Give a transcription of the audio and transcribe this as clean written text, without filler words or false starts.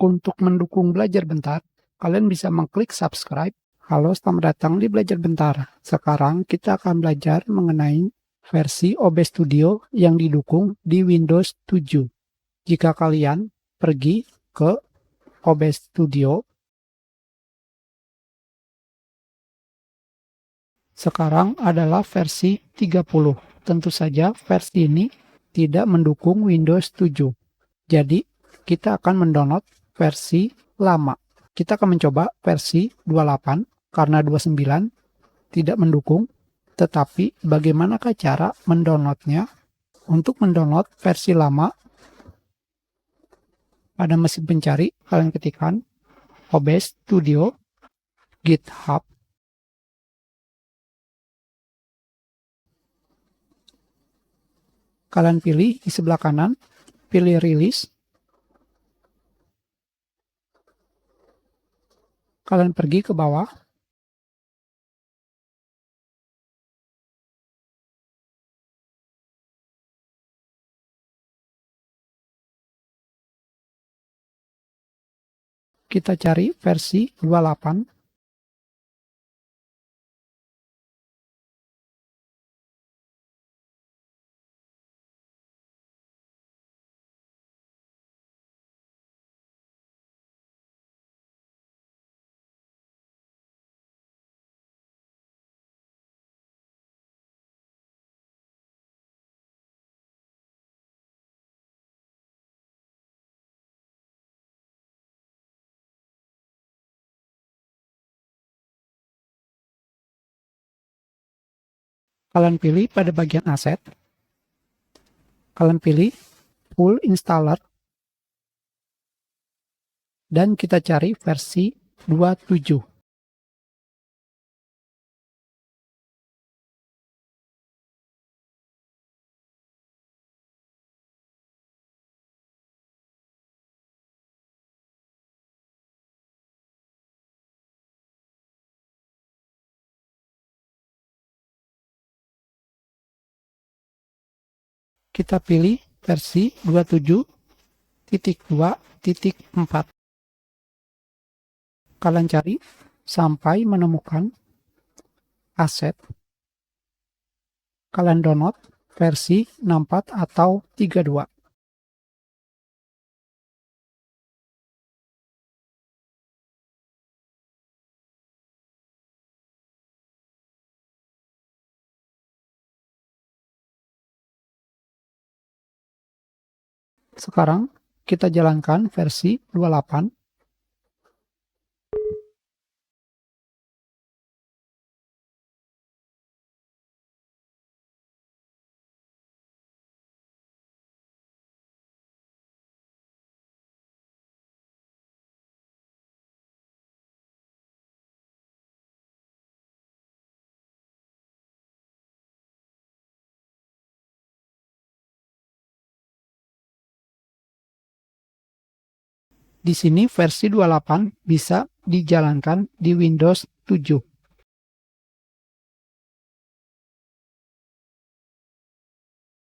Untuk mendukung Belajar Bentar, kalian bisa mengklik subscribe. Halo, selamat datang di Belajar Bentar. Sekarang kita akan belajar mengenai versi OBS Studio yang didukung di Windows 7. Jika kalian pergi ke OBS Studio, sekarang adalah versi 30. Tentu saja versi ini tidak mendukung Windows 7. Jadi, kita akan mendownload versi lama. Kita akan mencoba versi 28 karena 29 tidak mendukung. Tetapi bagaimanakah cara mendownloadnya? Untuk mendownload versi lama, pada mesin pencari kalian ketikkan OBS Studio GitHub. Kalian pilih di sebelah kanan, pilih Release. Kalian pergi ke bawah. Kita cari versi 28. Kalian pilih pada bagian aset. Kalian pilih Full Installer. Dan kita cari versi 27. Kita pilih versi 27.2.4. Kalian cari sampai menemukan aset. Kalian download versi 64 atau 32. Sekarang kita jalankan versi 28. Di sini versi 28 bisa dijalankan di Windows 7.